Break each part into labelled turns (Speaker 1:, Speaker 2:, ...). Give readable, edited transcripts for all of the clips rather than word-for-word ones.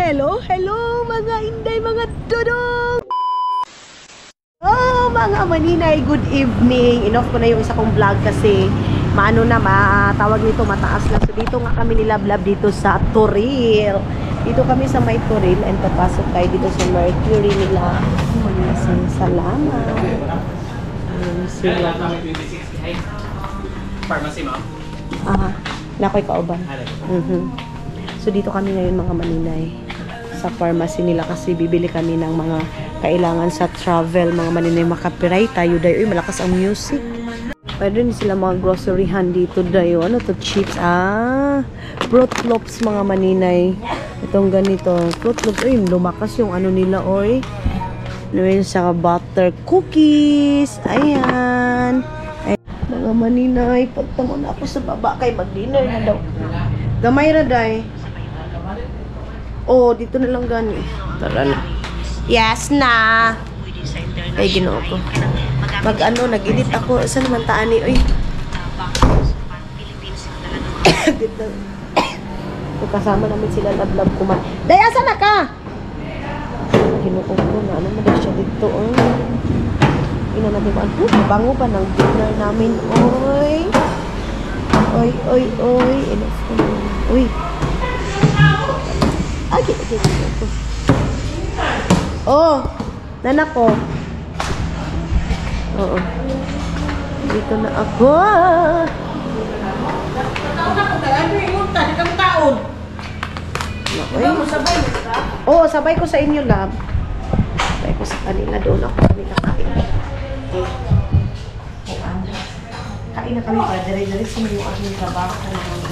Speaker 1: Hello, hello mga inday, mga dudong! Oh, mga maninay, good evening. Enough ko na yung isa kong vlog kasi maano na, matawag nito, mataas na. So dito nga kami nilablab dito sa Toril. Dito kami sa may Toril and papasok tayo dito sa Mercury nila. Maraming salamat.
Speaker 2: Pharmacy, ma'am?
Speaker 1: Aha, nakoy kauban. So dito kami ngayon mga maninay sa pharmacy nila kasi bibili kami ng mga kailangan sa travel, mga maninay, makapiray tayo dayo. Uy, malakas ang music. Pwede rin sila mga groceryhan dito dayo. Ano to? Chips. Fruit Loops mga maninay. Itong ganito. Fruit Loops. Uy, lumakas yung ano nila, oy. Ano yun sa butter cookies. Ayan. Mga maninay, pagtamo na ako sa baba kay mag-dinner na daw. Gamay ra day. Oh, dito na lang gani. Tara na. Yes na. Ay, ginoo ko. Mag-ano, nag-edit ako. Saan naman taan ni? Uy. Dito. Kasama namin sila, love kuman. Day, asan na ka? Ginoo ko na. Ano mo siya dito? Oh. Ina natin ko. Bango pa ng dinner namin. Oy. Oy, oy, oy. Enough ko na. Uy. Ay, ito. Oh, nanak ko. Oo. Dito na ako. Oo, sabay ko sa inyo, love. Sabay ko sa kanila. Doon ako kanila kain. Okay. Kain na kami para dire-diretso yung aming trabaho na naman.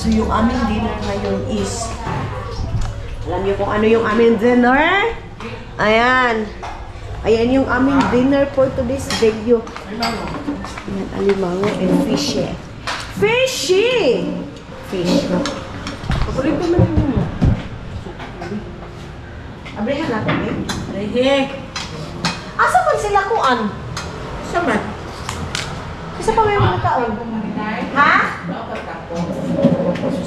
Speaker 1: So, yung aming dinner ngayon is, alam niyo kung ano yung aming dinner? Ayan. Ayan yung aming dinner for today's video. Ayan, alimango and fish. Fishy! Fish. Paborito mo rin mo. Abrihan natin, eh? Abrihe. Asa man sila kuan? Saman? Isa pa may mga taon? Ha?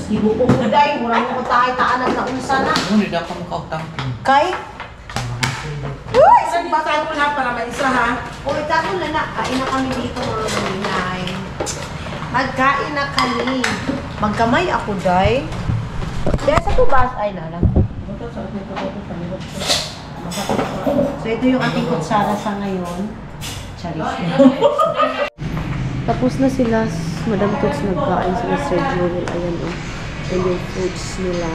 Speaker 1: Ibu ko gaday, murang mo tayo taanan na unsa na.
Speaker 2: Hindi na ako makautang.
Speaker 1: Kay? Uy!
Speaker 3: Saan ba tayo na para maisa ha?
Speaker 1: Uy, tato na na. Kain na kami dito mga maninay. Magkain na kami. Magkamay ako, day. Dahil sa tubas, ay nalang. So, ito yung ating kutsara sa ngayon. Charis. Tapos na sila, Madam Toots, nagkain sila Sir Joel. Ayan o. And yung foods nila.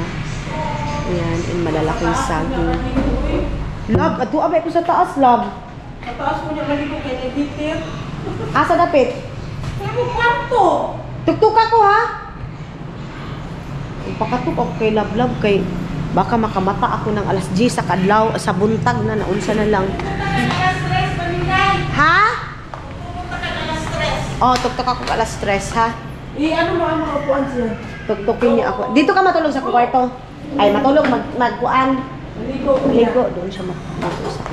Speaker 1: Ayan, and malalaking saging. Love, ato abay ko sa taas, love.
Speaker 3: Sa taas mo niya maligo kay Editor.
Speaker 1: Asa dapit?
Speaker 3: Sa mo kwarto.
Speaker 1: Tuktuk ako, ha? Pakatuk ako kay love, kay baka makamata ako ng alas 10 sa kadlaw, sa buntag na, naunsa na lang.
Speaker 3: Stress, paningay.
Speaker 1: Ha?
Speaker 3: Pumunta ka na stress.
Speaker 1: Oh, tuktok ako alas 3, ha?
Speaker 3: Ano mo ang mga upuan siya?
Speaker 1: Tuktukin niya ako. Dito ka matulog sa kwarto. Ay, matulog, magkuan.
Speaker 3: Maligo.
Speaker 1: Ligo, doon siya mag-usap.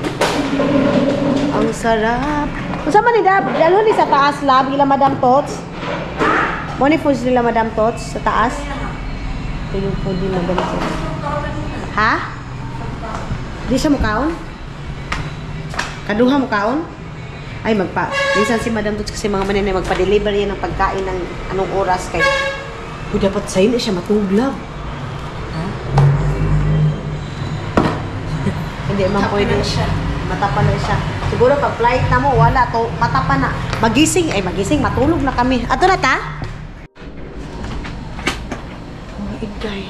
Speaker 1: Ang sarap. Kung saan man ni Dab, dalo ni sa taas, lab, ila Madam Tots. Money foods nila Madam Tots sa taas. Ito yung food ni Madam Tots. Ha? Di siya mukaon? Kaduha mukaon? Ay, minsan si Madam Tots kasi mga maninay magpa-deliver yan ng pagkain ng anong oras kay dapat sa'yo na siya matublag. Ha? Hindi man pwede siya. Matapa na siya. Siguro pag flight na mo, wala to, matapa na. Magising, matulog na kami. Ato na ta? Mga igay.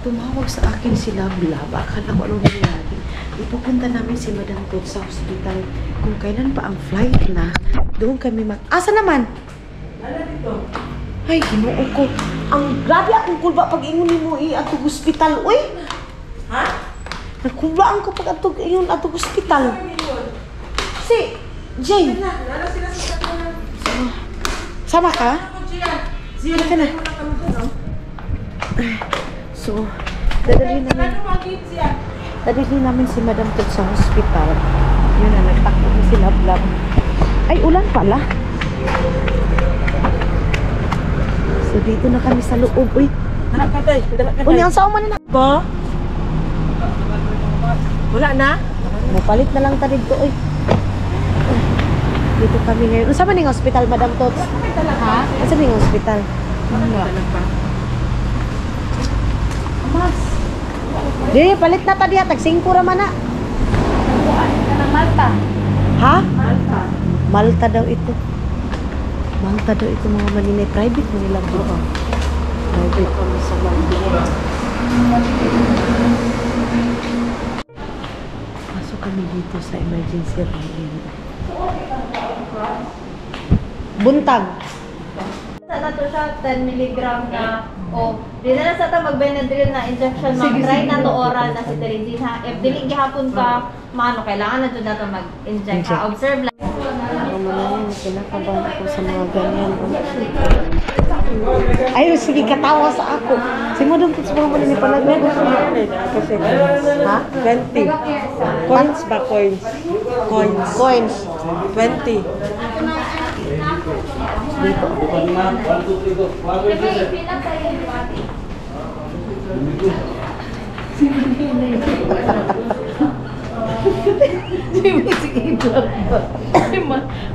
Speaker 1: Tumawag sa akin si Love. Akala ko anong nangyari. Ipupunta namin si Madam Toots sa hospital. Kung kailan pa ang flight na, doon kami Asa naman?
Speaker 3: Ano dito?
Speaker 1: Ay, ginoo ko. Ang grabe akong kulba pag ingunin mo atong hospital. Uy!
Speaker 3: Ha?
Speaker 1: Nagkulbaan ko pag atong hospital. Si Jane.
Speaker 3: Lalo sila sa kanya.
Speaker 1: Sama ka?
Speaker 3: Siya
Speaker 1: ka na. So, dadalhin namin si Madam Toots sa hospital. Yun na, nagtakbo na si Love. Ay, ulan pala. So, dito na kami sa loob. Uy,
Speaker 3: Dala ka tay. Dala ka tay.
Speaker 1: Unya ang sauman na.
Speaker 3: Ba? Wala na?
Speaker 1: Mapalit na lang ta dito oy. Dito kami ngayon. Unsa man ning hospital, Madam Tots?
Speaker 3: Ha?
Speaker 1: Unsa ning hospital?
Speaker 3: Wala pa.
Speaker 1: Mas. Di, palit na ta diha tag 5 ra man na.
Speaker 3: Malta.
Speaker 1: Ha?
Speaker 3: Malta.
Speaker 1: Malta daw ito. Malta daw ito mga maninay. Private mo nilang dito. Private kami sa Malta. Pasok kami dito sa emergency room. Buntag.
Speaker 2: Sa nato siya 10 mg na o di na sa ta mag-Benadryl na injection mag-try na to oral na si Teresin ha. If dili gihapon ka maano kailangan na jud nato mag-inject ha. Observe lang.
Speaker 1: Ako man yan, kinakabahan ako sa mga ganyan. Ay, sige, katawa sa ako. Si Madam Tots mga maninay panaglago.
Speaker 3: Kasi
Speaker 1: Ha?
Speaker 3: 20. Coins ba? Coins. Coins.
Speaker 1: Coins.
Speaker 3: 20.
Speaker 1: Dito.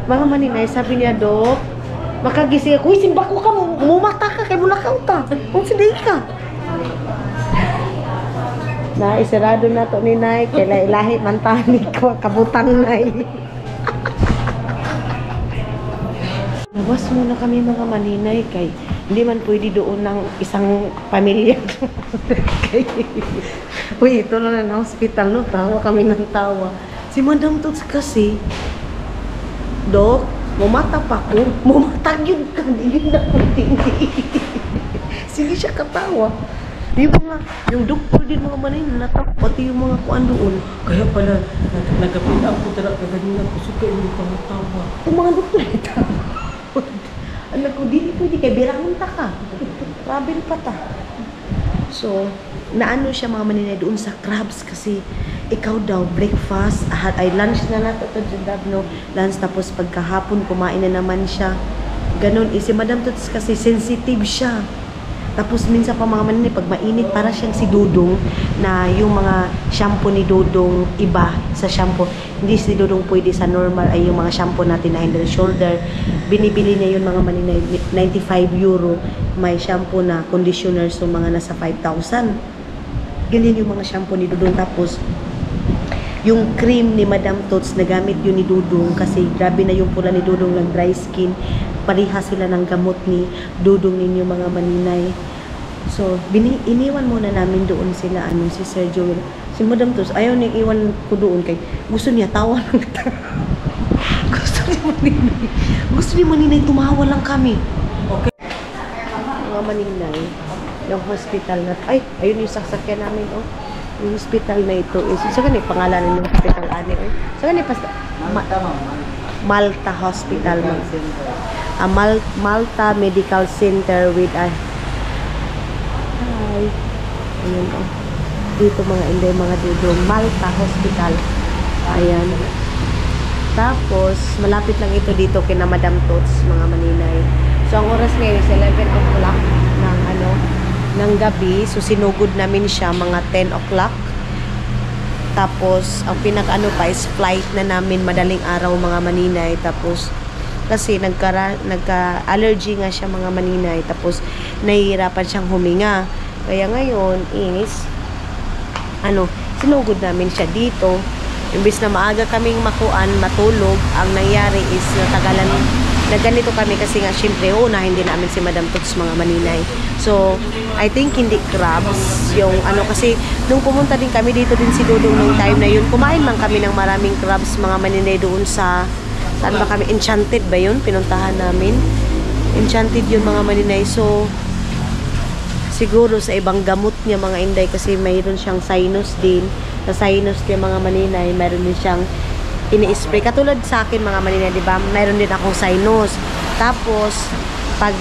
Speaker 1: Mga maninay, sabi niya, Dok, makagising ako, simba ko ka, mumata ka, kay mulakaw ta. Kung hindi ka. Na, isarado na to ni Nay, kay lahi mantanig ko, kabutang Nay. Labas muna kami mga maninay, kay hindi man pwede doon ng isang pamilya. Kay, uy, ito na ng hospital, no? Tawa kami ng tawa. Si Madam Tots kasi, Dok, mumata pa ko. Mumatag yun ka. Hindi na ko tingin. Sige siya katawa. Yung doktor din mga manin, natak, pati yung mga kuan doon.
Speaker 3: Kaya pala, nagkapit ako talaga ganyan ako. Suka hindi pa matawa.
Speaker 1: Yung mga doktor ito. Anak ko, di pwede kay Biramunta ka. Rabin pa ta. So, naano siya mga maninay doon sa crabs kasi ikaw daw, breakfast, ay lunch na nato to dyan, no? Lunch, tapos pagkahapon, kumain na naman siya. Ganon, si Madam Tots kasi sensitive siya. Tapos minsan pa mga maninay, pag mainit, para siyang si Dudong na yung mga shampoo ni Dudong iba sa shampoo. Hindi si Dudong pwede sa normal ay yung mga shampoo natin na Head and Shoulder. Binibili niya yung mga maninay, 95 euro. May shampoo na conditioner, so mga nasa 5,000. Ganyan yung mga shampoo ni Dudong. Tapos, yung cream ni Madam Tots, nagamit yun ni Dudong kasi grabe na yung pula ni Dudong ng dry skin. Pariha sila ng gamot ni Dudong ninyo mga maninay. So, iniwan muna namin doon sila, si Sir Joel. Si Madam Tots, ayaw niyang iwan ko doon kay gusto niya tawa ng tawa. Gusto ni maninay, tumawa lang kami. Okay. Mga maninay, yung hospital na, ay, ayun yung sasakyan namin, oh. Yung hospital na ito is, sa ganit pangalan ng hospital, ani, oh. Sa ganit, Malta Hospital. Malta Medical Center with a hi. Ayan, oh. Dito mga inday, mga Dudong. Malta Hospital. Ayan. Tapos, malapit lang ito dito kina Madam Tots, mga maninay. So, ang oras ngayon is 11 o'clock ng gabi. So, sinugod namin siya mga 10 o'clock. Tapos, ang pinaka pa is flight na namin madaling araw mga maninay. Tapos, kasi nagka-allergy nga siya mga maninay. Tapos, nahihirapan siyang huminga. Kaya ngayon is, sinugod namin siya dito. Imbis na maaga kaming matulog, ang nangyari is natagalan na ganito kami kasi nga syempre hindi namin si Madam Tots mga maninay. So, I think hindi crabs yung kasi nung pumunta din kami dito din si Dudong nung time na yun, kumain lang kami ng maraming crabs mga maninay doon sa saan ba kami? Enchanted ba yun? Pinuntahan namin. Enchanted yun mga maninay. So, siguro sa ibang gamot niya mga inday kasi mayroon siyang sinus din. Sa sinus niya mga maninay, mayroon din siyang ini-spray. Katulad sa akin mga maninay, di ba? Mayroon din akong sinus. Tapos, pag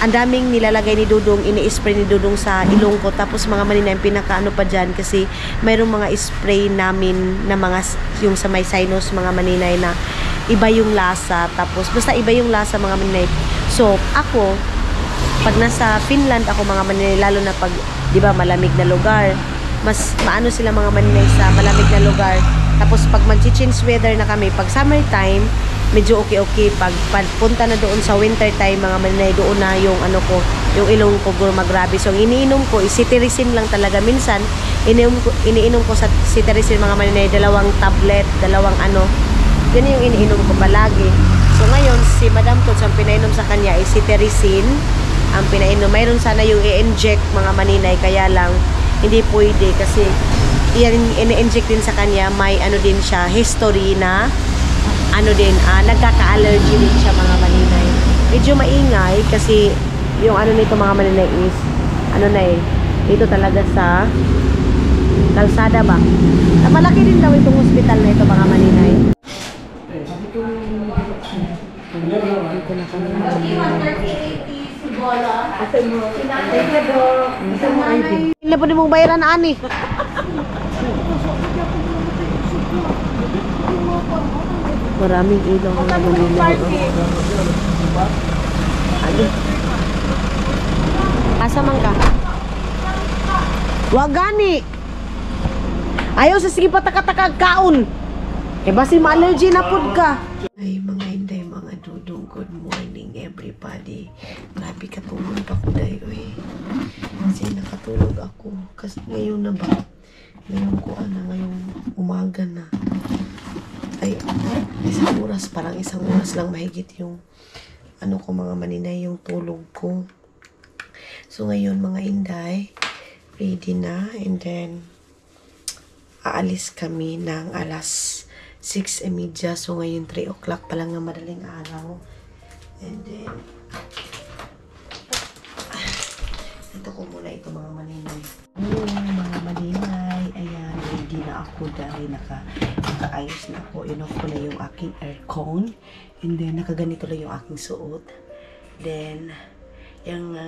Speaker 1: ang daming nilalagay ni Dudong, ini-spray ni Dudong sa ilong ko. Tapos mga maninay, pinakaano pa dyan kasi mayroong mga spray namin na mga, yung sa may sinus mga maninay na iba yung lasa. Tapos, basta iba yung lasa mga maninay. So, ako, pag nasa Finland ako mga maninay, lalo na pag, di ba, malamig na lugar, mas maano sila mga maninay sa malamig na lugar. Tapos pag mag-change weather na kami, pag summertime, medyo okay. Pag punta na doon sa winter time, mga maninay, doon na yung ano ko, yung ilong ko grabe. So, iniinom ko, cetirizine lang talaga. Minsan, iniinom ko sa cetirizine, mga maninay, 2 tablet, 2 ano. Yun yung iniinom ko palagi. So, ngayon, si Madam Tots, ang pinainom sa kanya ay cetirizine. Ang pinainom, mayroon sana yung i-inject, mga maninay, kaya lang, hindi pwede kasi yan ini-inject din sa kanya, may ano din siya, history na ano din, nagkaka-allergy din siya, mga maninay. Medyo maingay kasi yung ano nito, mga maninay, is ano na dito talaga sa kalsada ba. Malaki din daw itong hospital na ito, mga maninay. Dito na kami, mga maninay. Hindi po din mong bayaran na ani. Maraming ilaw na nabulila. Ano? Asa man ka? Wag gani. Ayaw sa sige patakataka kaon. Kaya basi ma-allergy na pud ka. Ay mga inday, mga dudong, good morning everybody. Grabe ka pumunta ko dahi, oy. Kasi nakatulog ako. Kasi ngayon na ba? Ngayon ko ngayong umaga na. Ay, parang isang oras lang mahigit yung ano ko, mga maninay, yung tulog ko. So ngayon mga inday, ready na, and then aalis kami ng alas 6:30. So ngayon 3 o'clock pa lang ng madaling araw. And then ito ko muna ito, mga maninay. Mga maninay, ayan, ready na ako dahil nakaayos na ako. Inoff ko na yung aking aircon. And then nakaganito lang yung aking suot. Then yung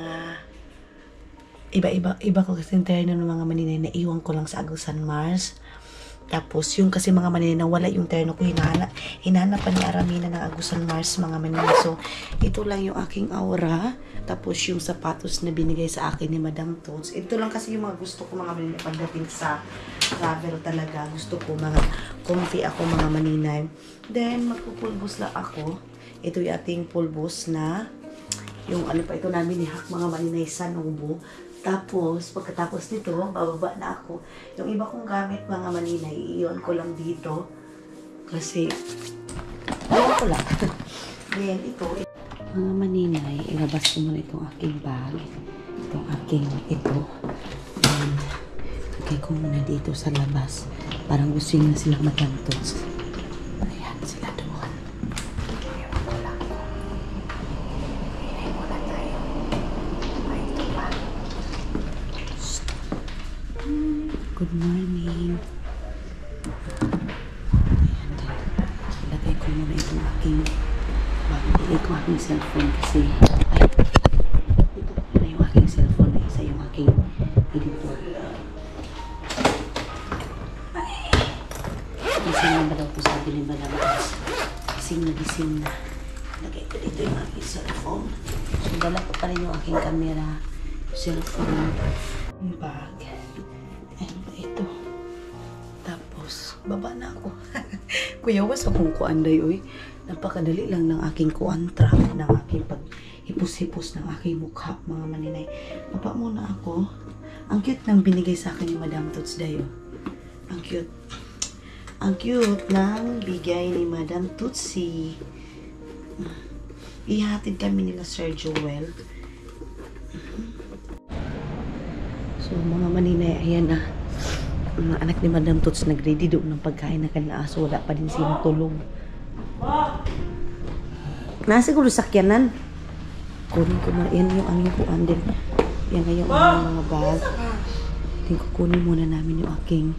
Speaker 1: iba ko kasi yung terno ng mga maninay na iwan ko lang sa Agusan Mars. Tapos yung kasi mga maninay na wala yung terno ko, hinahanapan ni Aramina ng Agusan Mars, mga maninay. So ito lang yung aking aura. Tapos yung sapatos na binigay sa akin ni Madam Tots. Ito lang kasi yung mga gusto ko, mga maninay, pagdating sa travel talaga. Gusto ko mga comfy ako, mga maninay. Then magpupulbos lang ako. Ito yung ating pulbos na yung ano pa ito namin ni Hak, mga maninay, sa Nubo. Tapos pagkatapos nito, bababa na ako. Yung iba kong gamit, mga maninay, iyon ko lang dito. Kasi iyon ko lang. Then ito, mga maninay, ilabas ko muna itong aking bag. Itong aking ito. And lagay ko muna dito sa labas. Parang gusto nyo silang matantos. Ayan, sila doon. Ewan ko lang ko. Hinay muna tayo. Ay, ito pa. Good morning. Ayan, ilagay ko muna itong aking ilagay ko aking cellphone kasi ito na yung aking cellphone na isa yung aking editor. Gising na ba daw ito, sabi ni Madam Tots? Gising na. Lagay ko dito yung aking cellphone. So dala ko pa rin yung aking camera, cellphone, yung bag, and ito. Tapos baba na ako. Kuya, was akong kuanday, oy. Napakadali lang ng aking kuantra, ng aking paghipos-hipos ng aking mukha, mga maninay. Baba muna ako. Ang cute nang binigay sa akin ni Madam Tots dayo. Ang cute. Ang cute nang bigay ni Madam Tutsi. Ihatid kami nila Sir Joel. So mga maninay, ayan na. Ang anak ni Madam Tots nag-ready doon ng pagkain na kanila. So wala pa din silang tulog. Nasiguro sakyanan. Kunin ko na. Yan yung aming kuan din. Yan na yung aming mga bag. Tingko kunin muna namin yung aking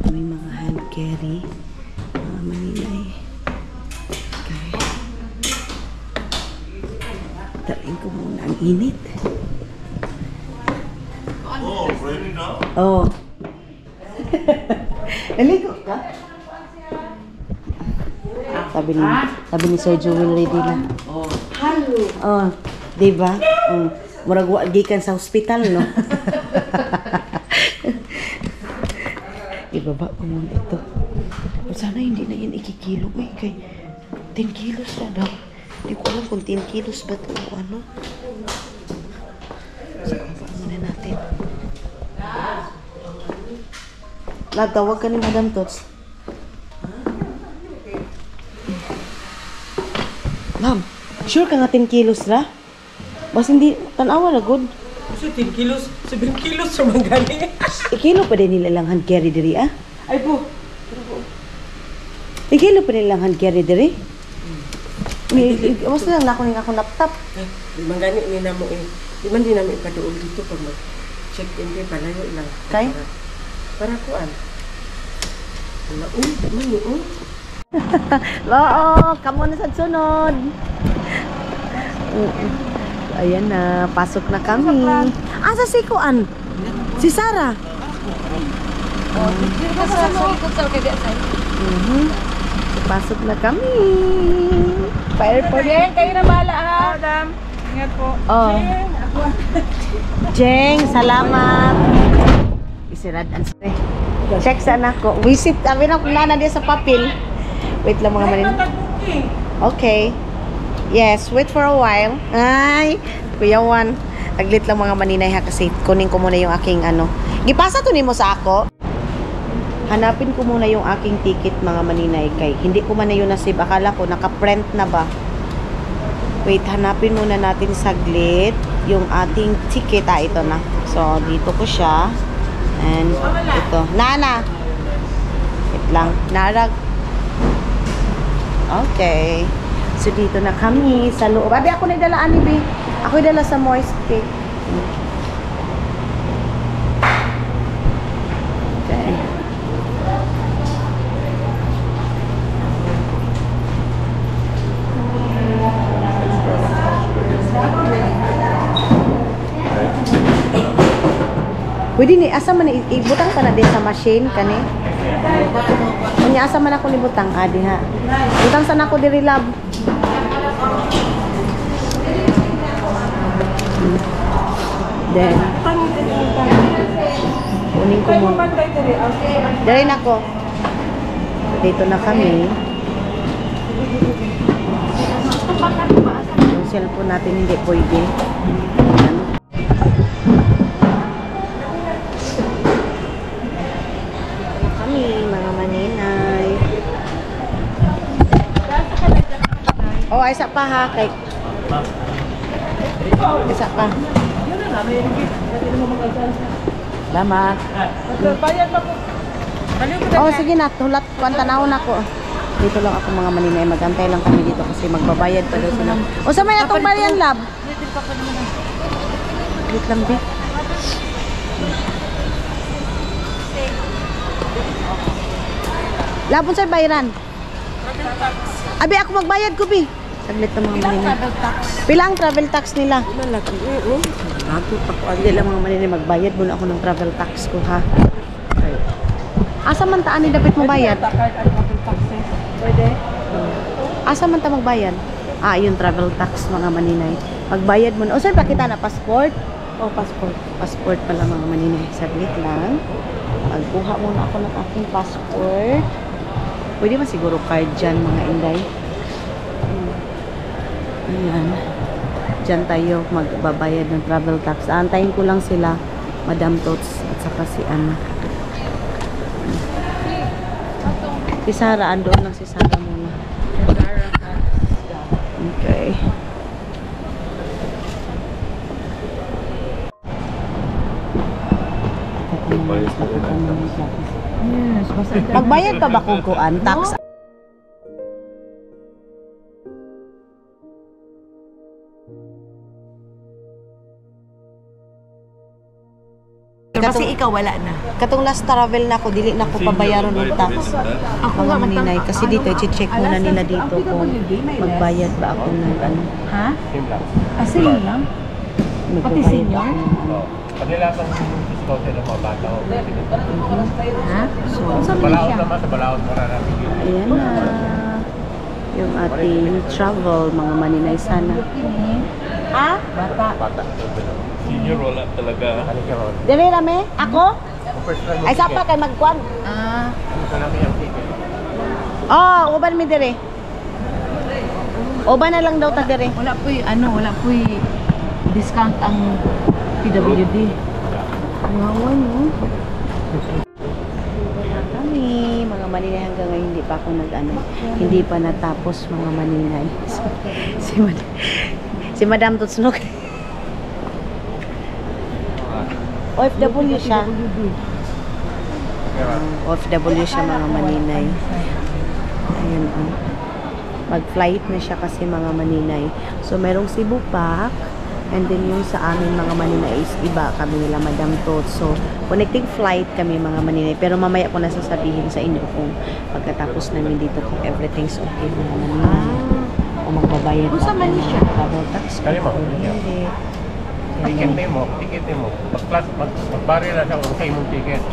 Speaker 1: aming mga hand carry. Mga maninay. Okay. Talin ko muna. Ang init.
Speaker 4: Oh, ready now?
Speaker 1: Oh. Naligo ka? Sabi ni Sir Joel, ready na.
Speaker 3: Oh.
Speaker 1: Oh, diba? Murag wa gikan sa hospital, no? Ibaba ko muna ito. Sana hindi na yan ikikilo. Uy, kay 10 kilos na daw. Hindi ko alam kung 10 kilos ba ito o ano. So, ibaba muna natin. Lab, tawag ka ni Madam Tots. Ma'am, sure ka nga 10 kilos na? Bas hindi, tanawa na good.
Speaker 3: Kasi 10 kilos, 7 kilos sa manggani.
Speaker 1: Ikilo pa din nila lang hand carry diri, ah?
Speaker 3: Ay po.
Speaker 1: Ikilo pa nila lang hand carry diri? Mas lang na ako laptop.
Speaker 3: Ay, di manggani ni namo eh. Di man din namin ipaduol dito pag mag-check-in din, palayo lang.
Speaker 1: Kay?
Speaker 3: Para kuan. Wala, mani,
Speaker 1: Oo, kamo na sa sunod. Ayan na, pasok na kami. Asa si Kuan? Si Sarah? Pasok na kami. Fire for
Speaker 5: Jeng, kayo na bahala ha. Madam, ingat po.
Speaker 1: Oh. Jeng, salamat. Isirad ang check sana ko. Visit, sabi na kung nana dia sa papel. Wait lang mga manin. Okay. Yes, wait for a while. Ay, Kuya Juan. Aglit lang mga maninay ha kasi kunin ko muna yung aking ano. Gipasa to nimo sa ako. Hanapin ko muna yung aking ticket mga maninay kay hindi ko man na yun nasib. Akala ko naka-print na ba. Wait, hanapin muna natin saglit yung ating ticket. Ah, ito na. So, dito ko siya. And ito. Nana. Wait lang. Narag. Okay. So, dito na kami sa loob. Abi, ako nagdalaan ni B. Ako dala sa moist cake. Okay. Pwede ni, asa man ibutang ka na din sa machine kani? Unya asa man ako libutang adi ha. Butang sana ako diri lab. Then kunin ko mo. Dali na ko. Dito na kami. Yung cellphone natin hindi pwede. Ayan. Kami, mga maninay. Oh, isa pa ha. Kay... Isa pa. Salamat.
Speaker 5: Bayad pa po.
Speaker 1: Oh, sige na. Tulat. Pantanawon ako. Dito lang ako mga maninay. Magantay lang kami dito kasi magbabayad pa daw sila. O, sa may natong bayan, lab? Wait lang, Vic. Labon sa bayaran. Abi, ako magbayad ko, Bi. Saglit na mga maninay. Pilang travel tax nila?
Speaker 3: Malaki. Bago pa ko.
Speaker 1: Hindi lang mga maninay. Magbayad muna ako ng travel tax ko, ha? Okay. Asa man taan ni dapat mo bayad?
Speaker 5: Pwede?
Speaker 1: Asa man ta magbayad? Ah, yung travel tax mga maninay. Magbayad mo na. O, sir, pakita na passport?
Speaker 3: Oh, passport.
Speaker 1: Passport pala mga maninay. Saglit lang. Magkuha muna ako ng aking passport. Pwede man siguro card dyan mga inday. Ayan. Dyan tayo magbabayad ng travel tax. Aantayin ko lang sila, Madam Tots at saka si Ana. Si Sarah, andoon lang si Sarah muna. Okay.
Speaker 5: Yes, basta
Speaker 1: Magbayad pa ba kung kuan? Tax?
Speaker 5: kasi ikaw wala na.
Speaker 1: Katong last travel na ako, dili na ako pabayaran ng tax. Mga maninay. Kasi dito, i-check muna nila dito kung magbayad ba ako ng ano.
Speaker 5: Ha? Asin lang? Pati senior?
Speaker 4: Panilasan yung discount ng mga bata ko.
Speaker 5: Ha?
Speaker 1: So,
Speaker 5: Saan mo
Speaker 4: Balaod
Speaker 5: siya?
Speaker 4: naman sa balaod mo na namin.
Speaker 1: ayan na. Yung ating travel, mga maninay sana. Ah?
Speaker 5: Bata.
Speaker 4: Bata. Senior, wala talaga. Ano siya ron?
Speaker 1: Dili rame? Ako?
Speaker 4: First time
Speaker 1: Ay sapa kay magkuan.
Speaker 5: Ah,
Speaker 4: Ano ka namin yung ticket?
Speaker 1: Oh, uban mi dire. Uban na lang daw ta dire.
Speaker 5: wala po'y discount ang PWD.
Speaker 1: Ngawan no. Kami, mga maninay hanggang ngayon hindi pa ako hindi pa natapos mga maninay. Si Madam Tutsnok. OFW siya. OFW siya mga maninay. Ayan o. Mag-flight na siya kasi mga maninay. So, merong Cebu Pack. And then yung sa amin mga maninay is iba kami nila Madam Tot. So, connecting flight kami mga maninay. Pero mamaya ko na sasabihin sa inyo kung pagkatapos namin dito kung everything's okay mga maninay. O magbabayad
Speaker 5: Kung sa Malaysia?
Speaker 1: travel tax.
Speaker 4: Kali mo?
Speaker 1: Hindi.
Speaker 4: Ticket mo. Magbari na siya kung sa imong ticket.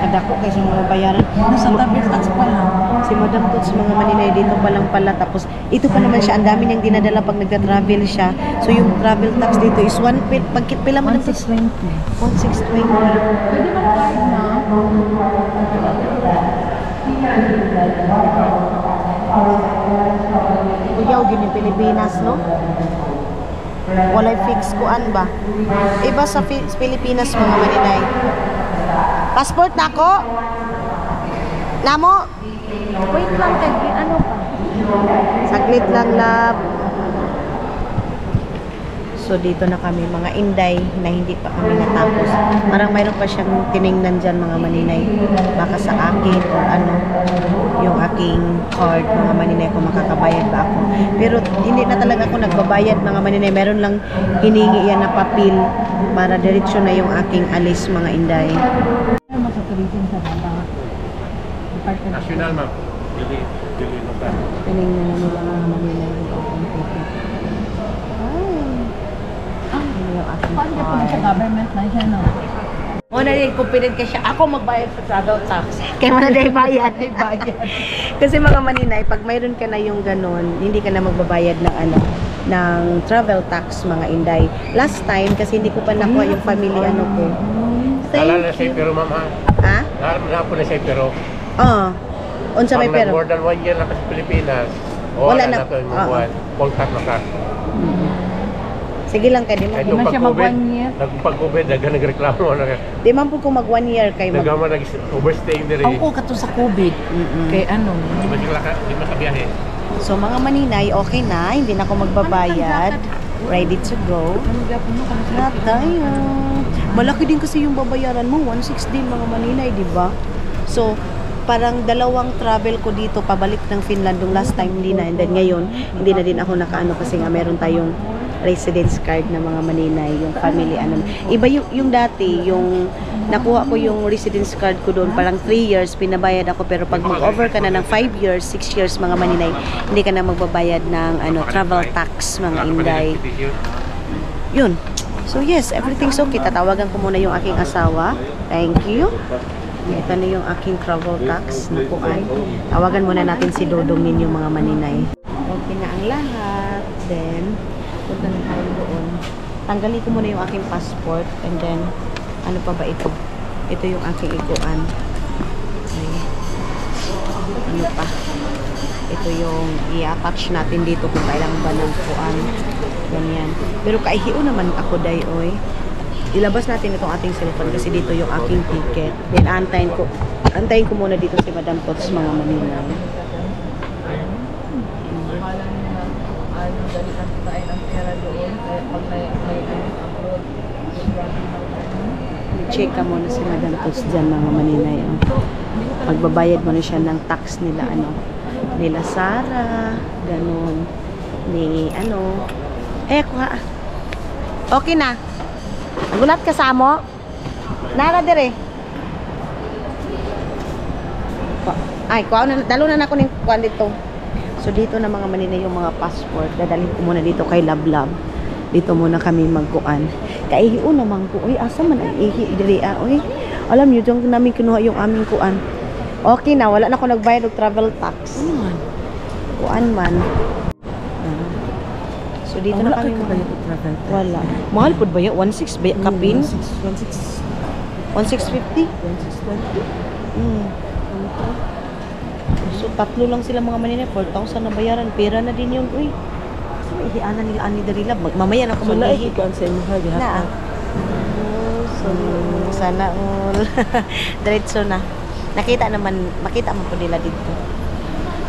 Speaker 1: Kadako kasi mga bayaran.
Speaker 5: Sa travel tax pa lang.
Speaker 1: Si Madam Tots mga maninay dito pa lang pala. Tapos ito pa naman siya. Ang dami niyang dinadala pag nagta-travel siya. So yung travel tax dito is pila mo na
Speaker 5: 1620.
Speaker 1: 1620.
Speaker 5: Pwede ba na?
Speaker 1: Kuyaw gini Pilipinas no? Walay fix kuan ba? Iba sa Pilipinas mga maninay. Passport na ako? Namo?
Speaker 5: Wait lang, Tegi. Ano pa?
Speaker 1: Saglit lang lab. So dito na kami mga inday na hindi pa kami natapos. Parang mayroon pa siyang tiningnan dyan mga maninay. Baka sa akin o ano yung aking card mga maninay kung makakabayad ba ako. Pero hindi na talaga ako nagbabayad mga maninay. Meron lang hiningi yan na papel para diretsyo na yung aking alis mga inday.
Speaker 5: Ano sa tulitin sa baba?
Speaker 4: National, ma'am. Dili na ka.
Speaker 1: Tiningnan na nila mga maninay yung aking ticket. Ano yung aking
Speaker 5: Paano ka sa
Speaker 1: card?
Speaker 5: government na siya, no?
Speaker 1: Muna din, confident ka siya. Ako magbayad sa travel tax. Kaya mo na dahil bayad. Kasi mga maninay, pag mayroon ka na yung ganon, hindi ka na magbabayad ng ng travel tax, mga inday. Last time, kasi hindi ko pa nakuha yung family ko.
Speaker 4: Nalala na siya pero, ma'am, ha?
Speaker 1: Ha?
Speaker 4: Nalala na po na siya pero.
Speaker 1: Oo. Unsa may
Speaker 4: Pag
Speaker 1: pero?
Speaker 4: more than 1 year na kasi Pilipinas,
Speaker 1: Wala
Speaker 4: wala
Speaker 1: na.
Speaker 4: na ito yung buwan. Contact na ka.
Speaker 1: Sige lang kay di
Speaker 4: Kahit
Speaker 1: man.
Speaker 4: yung
Speaker 5: na siya
Speaker 4: pag-COVID,
Speaker 5: mag 1 year.
Speaker 4: nagpag-COVID, nagreklamo na ka.
Speaker 1: Di man po kung mag 1 year kay mag.
Speaker 4: Nagama nag-overstaying din
Speaker 5: Ang ko kato sa COVID. Kay ano?
Speaker 4: Di ba di makabiyahe?
Speaker 1: So mga maninay, okay na, hindi na ako magbabayad. Ready to go. Na tayo. Malaki din kasi yung babayaran mo, 160 mga maninay, di ba? So, parang dalawang travel ko dito pabalik ng Finland yung last time hindi na, and then ngayon hindi na din ako nakaano kasi nga meron tayong residence card na mga maninay, yung family iba yung dati, yung nakuha ko yung residence card ko doon parang 3 years pinabayad ako, pero pag mag-over ka na ng 5 years, 6 years mga maninay, hindi ka na magbabayad ng travel tax mga inday. Yun. So yes, everything's okay. Tatawagan ko muna yung aking asawa. Thank you. Ito na yung aking travel tax na kuan. Tawagan muna natin si Dodong ninyo mga maninay. Okay na ang lahat. Then, punta na tayo doon. Tanggalin ko muna yung aking passport. And then, ano pa ba ito? Ito yung aking ikuan. Okay. Ano pa? Ito yung i-attach natin dito kung kailangan ba ng kuan. Ganyan. Pero kaihiyo naman ako, dayoy. Ilabas natin itong ating cellphone kasi dito yung aking ticket. Then antayin ko muna dito si Madam Tots mga maninay. Check ka muna si Madam Tots dyan mga maninay. Pagbabayad mo na siya ng tax nila nila Sara, ganun. Ni kuha. Okay na. Gulat ka sa mo? Nara dire. Ay, kuha na, dalo na ako ng kuha dito. So dito na mga maninay yung mga passport. Dadalhin ko muna dito kay Lablab. Dito muna kami magkuan. Kaihiyo naman ko. Uy, asa man ang ihi dire? Uy, alam niyo, diyan namin kinuha yung aming kuan. Okay na, wala na ako nagbayad ng travel tax. Kuan man. So dito na kami.
Speaker 3: travel.
Speaker 1: Wala. Mahal po ba yun? 1.6 ba yun? Kapin?
Speaker 3: 1,650.
Speaker 1: 1,650?
Speaker 3: 1,620.
Speaker 1: Mm. So tatlo lang sila mga Manila. 4,000 na bayaran. Pera na din yung, uy. Kasi may ihianan nila ani darila. Mamaya na ako
Speaker 3: So,
Speaker 1: mag-ihi.
Speaker 3: naikikuan sa inyo ha,
Speaker 1: Na.
Speaker 3: diha.
Speaker 1: Sana all. Diretso na. Makita mo po nila dito.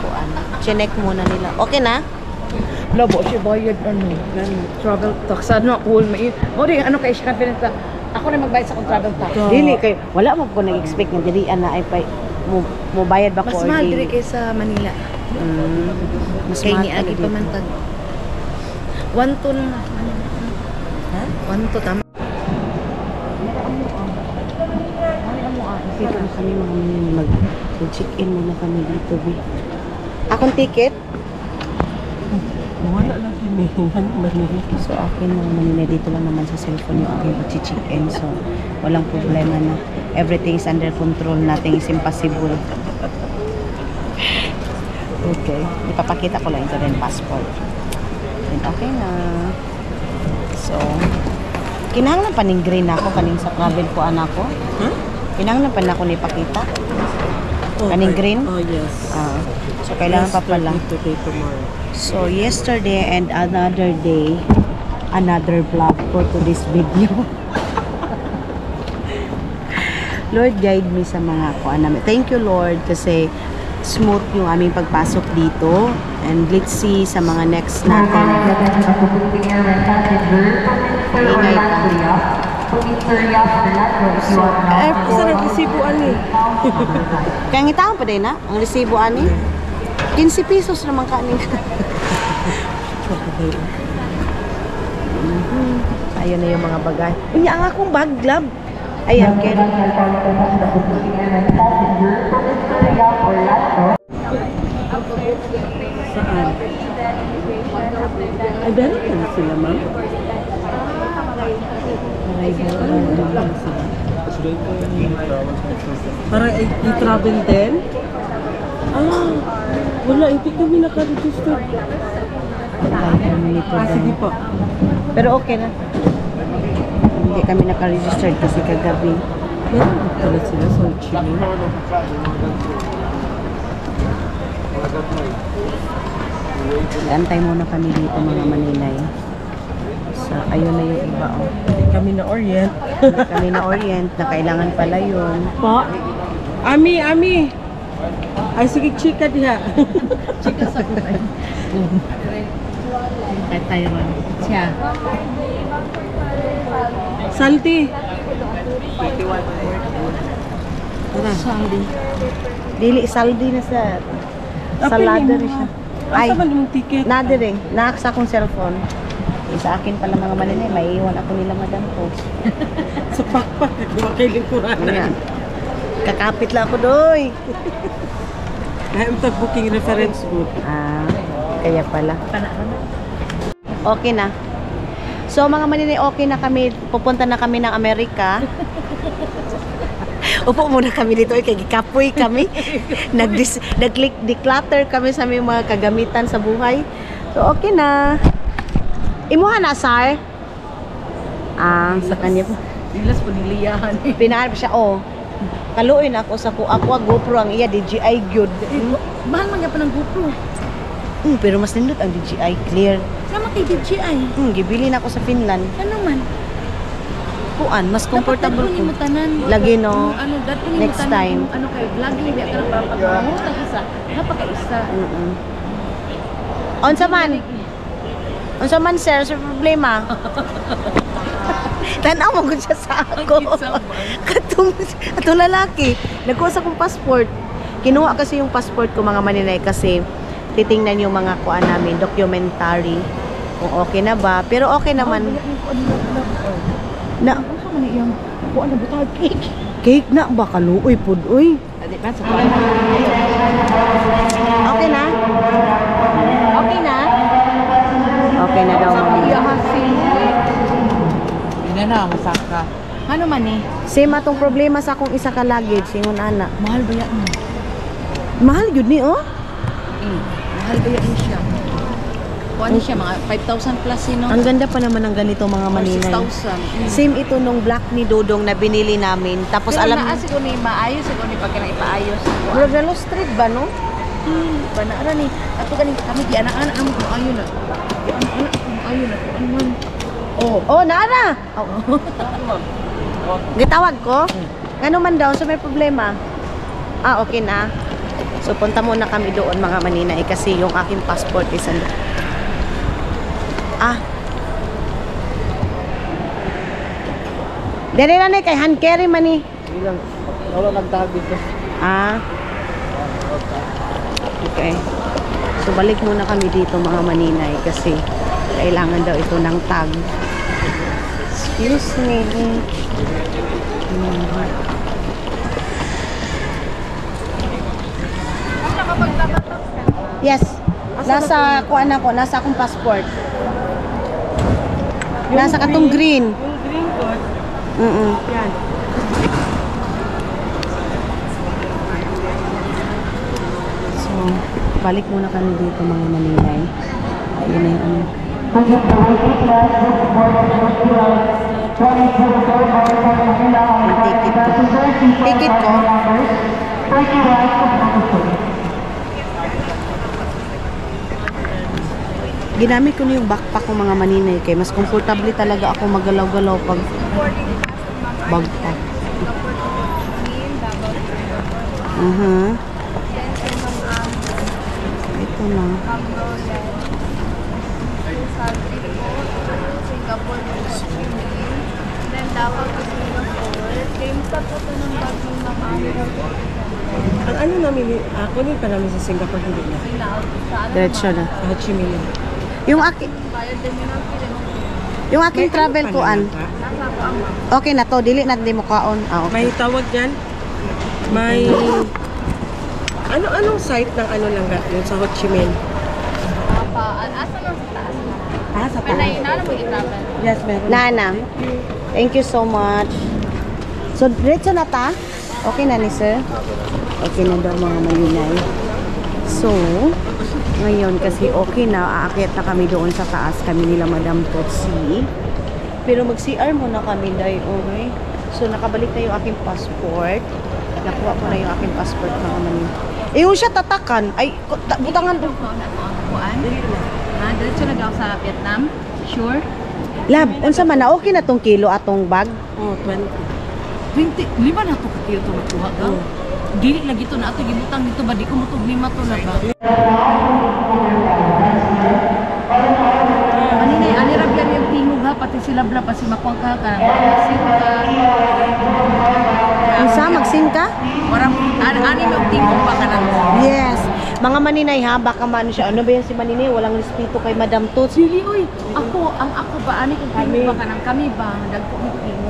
Speaker 1: Kuan. Chinek muna nila. Okay na?
Speaker 5: Labo siya bayad travel tax. Ano ako may mo rin ano kay siya confident na ako na magbayad sa akong travel tax.
Speaker 1: Dili kay wala mo ko nag-expect nga dirian na ay mo bayad ba ko
Speaker 5: Mas
Speaker 1: or
Speaker 5: mahal
Speaker 1: dili?
Speaker 5: dire kaysa Manila.
Speaker 1: Mas
Speaker 5: Kay
Speaker 1: mahal
Speaker 5: ni agi
Speaker 1: talaga
Speaker 5: pa man
Speaker 1: dito.
Speaker 5: tag 1 to na. Ha? 1 to tama.
Speaker 1: Dito na kami mga Manila mag-check-in muna kami dito. Akong ticket?
Speaker 3: Wala lang hinihingan Manila.
Speaker 1: So, akin mga Manila dito lang naman sa cellphone yung aking pag-check-in. So, walang problema na. Everything is under control. Nothing is impossible. Okay. Ipapakita ko lang ito rin passport. Then, okay na. So, kinahanglan pa ning green ako kaning sa travel ko anak ko.
Speaker 3: Huh?
Speaker 1: Kinahanglan pa na ako ipakita. Kaning green?
Speaker 3: Oh, yes.
Speaker 1: So, kailangan pa pala.
Speaker 3: Today, tomorrow.
Speaker 1: So, yesterday and another day, another vlog for today's video. Lord, guide me sa mga kuan namin. Thank you, Lord, kasi smooth yung aming pagpasok dito. And let's see sa mga next natin. Ingay pa. So,
Speaker 3: Isa na resibo ani.
Speaker 1: kaya ngitaon pa din na, ang resibo ani. 15 pesos naman kanin. Ayun na yung mga bagay. Unya, ang akong bag, love. Ayan, Ken.
Speaker 3: Saan? Ay, dali na sila, ma'am. Para i-travel din? Wala, hindi kami naka-register. Sige po.
Speaker 1: Pero okay na. Hindi kami naka-registered kasi kagabi.
Speaker 3: Meron pala sila sa Chile.
Speaker 1: Antay muna kami dito mga Maninay. So, ayun na yung iba. Oh.
Speaker 3: Hindi kami na orient.
Speaker 1: Hindi kami na orient na kailangan pala yun.
Speaker 3: Pa? Ami! Ay, sige, chika diha.
Speaker 5: Chika sa kulay. Kay Tyron. Siya.
Speaker 3: Salty.
Speaker 1: Saldi. Dili, saldi na sa salada rin siya. Ay,
Speaker 3: Asa man yung ticket?
Speaker 1: nadiring. Naaksa akong cellphone. Sa akin pala mga Maninay, may iwan ako nila madam ko.
Speaker 3: Sa pakpak. Diba kay lingkuran
Speaker 1: Ayan.
Speaker 3: na.
Speaker 1: Kakapit lang ako doy.
Speaker 3: Ngayon booking reference book.
Speaker 1: Kaya pala. Okay na. So mga Maninay, okay na kami. Pupunta na kami ng Amerika. Upo muna kami dito. Kaya gikapoy kami. Nag-declutter kami sa aming mga kagamitan sa buhay. So okay na. Imuha na, Sar? Sa kanya po.
Speaker 5: Dilas po niliyahan.
Speaker 1: Pinaharap siya, kaluoy na ako sa Aqua GoPro ang iya DJI gyud.
Speaker 5: Mahal man pa ng GoPro.
Speaker 1: Pero mas nindot ang DJI clear.
Speaker 5: Sama kay DJI.
Speaker 1: Gibili na ako sa Finland.
Speaker 5: Ano man?
Speaker 1: Kuan, mas comfortable
Speaker 5: Dapat mo
Speaker 1: ko.
Speaker 5: tanan.
Speaker 1: Lagi no.
Speaker 5: Ano, dapat mo
Speaker 1: Next
Speaker 5: tanan
Speaker 1: time.
Speaker 5: kung ano kay vlogging biya ka para pag isa. Napaka-isa.
Speaker 1: Unsa man? Unsa man sir, sa problema? Tanaw mo gud siya sa ako. Katong lalaki, nagkuha sa akong passport. Kinuha kasi yung passport ko mga Maninay kasi titingnan yung mga kuan namin, documentary. Kung okay na ba. Pero okay naman. Na,
Speaker 5: Ano man iyang kuan na butag cake.
Speaker 1: cake na ba kaluoy pud uy.
Speaker 5: Adi ba sa kuan?
Speaker 1: Okay na? Okay na? Okay na daw mga.
Speaker 5: Ina na masaka. Ano man ni?
Speaker 1: Same atong problema sa akong isa ka luggage, ingon ana.
Speaker 5: Mahal ba yan?
Speaker 1: Mahal yun ni oh.
Speaker 5: Mahal ba yan siya? Kuan siya mga 5,000 plus sino.
Speaker 1: Ang ganda pa naman ng ganito mga
Speaker 5: Or
Speaker 1: maninay.
Speaker 5: 6,000.
Speaker 1: Same ito nung black ni Dodong na binili namin. Tapos
Speaker 5: Pero
Speaker 1: alam
Speaker 5: naa siguro ni maayos siguro ni pagka ipaayos.
Speaker 1: Brogalo Street ba no?
Speaker 5: Banara ni ato ganing kami di anak-anak amo ko ayo na. Di anak-anak ko ayo na. Ano man.
Speaker 1: Oh, naara. Oo. Gitawag ko? Ano man daw, so may problema. Ah, okay na. So punta muna kami doon mga maninay kasi yung aking passport is Dere na kay hand carry man ni.
Speaker 4: Ilang, wala nagtahag dito.
Speaker 1: Okay. So balik muna kami dito mga maninay kasi kailangan daw ito ng tag. Excuse me. Yes. Nasa kuan ako, nasa akong passport. Nasa katong green.
Speaker 3: Yung green card, yan.
Speaker 1: So, balik muna kami dito mga maninay. Ayun na yung ano. Yung ticket ko. Ticket ko. Ginamit ko na yung backpack ko mga maninay kay mas komportable talaga ako magalaw-galaw pag backpack. Ito na.
Speaker 2: Singapore, then Davao to Singapore. Games pa po ito ng bagong
Speaker 3: Ang ano namin, ako din pa namin sa Singapore, hindi na.
Speaker 1: Diretso na.
Speaker 3: Sa Ho Chi Minh.
Speaker 1: Yung aking travel ko an. Okay na to, dili na di mo kaon. Ah, okay.
Speaker 3: May tawag dyan? May... Anong site ng ano lang yun sa Ho Chi Minh?
Speaker 2: Asa lang sa taas.
Speaker 3: Sa
Speaker 2: Panay na lang mag-i-travel.
Speaker 3: Yes, meron.
Speaker 1: Nana. Thank you so much. So, diretso na ta? Okay na ni sir? Okay na daw mga malinay. So, ngayon kasi okay na, aakyat na kami doon sa taas, kami nila Madam Totsi. Pero mag-CR muna kami dahil okay. So, nakabalik na yung aking passport. Nakuha ko na yung aking passport mga maninay. Yung siya tatakan. Ay, butangan doon.
Speaker 5: Kuan. Ha, diretso na daw sa Vietnam. Sure.
Speaker 1: Lab, unsa man na okay na tong kilo atong bag?
Speaker 3: Oh, 20.
Speaker 5: 20 lima na to katiyo to nakuha ka. Dili lagi to na ato gibutang dito ba di ko mutog lima to na ba. Maninay ani ra gyud yung tingog ha pati sila bla pa si makuang ka ka.
Speaker 1: Unsa magsin ka?
Speaker 5: Warang ani mo tingog pa ka nang.
Speaker 1: Yes. Mga maninay ha, baka man siya. Ano ba yan si maninay? Walang respeto kay Madam Tots.
Speaker 5: Dili oy, ako ba ani kung tingog ba ka nang kami ba dagko mo tingog.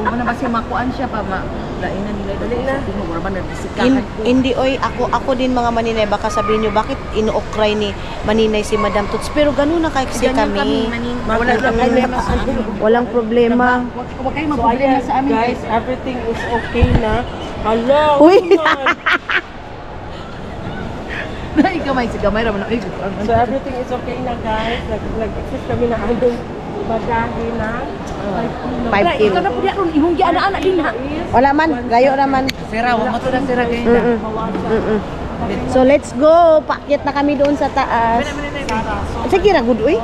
Speaker 5: Ano ba si makuan siya pa ma lain na nila dali na tingog wala ba nagsikakan ko.
Speaker 1: Hindi oy, ako din mga maninay, baka sabihin niyo bakit inuokray ni maninay si Madam Tots. Pero ganoon na kasi kami.
Speaker 5: Wala lang problema sa amin.
Speaker 1: Walang problema.
Speaker 5: Huwag kayo mag-problema sa amin
Speaker 3: Guys, everything is okay na. Hello!
Speaker 1: Uy!
Speaker 5: Dahil gamay si gamay raman ay
Speaker 3: So everything is okay na guys. Nag-exist kami na aming bagahe na 5
Speaker 1: 5
Speaker 5: ikaw
Speaker 1: kilo.
Speaker 5: na po diyan imong giana-ana din ha.
Speaker 1: Wala man, gayo raman.
Speaker 5: Sira, wa mo to na sira kay na.
Speaker 1: So let's go. Paakyat na kami doon sa taas. Sige ra gud uy.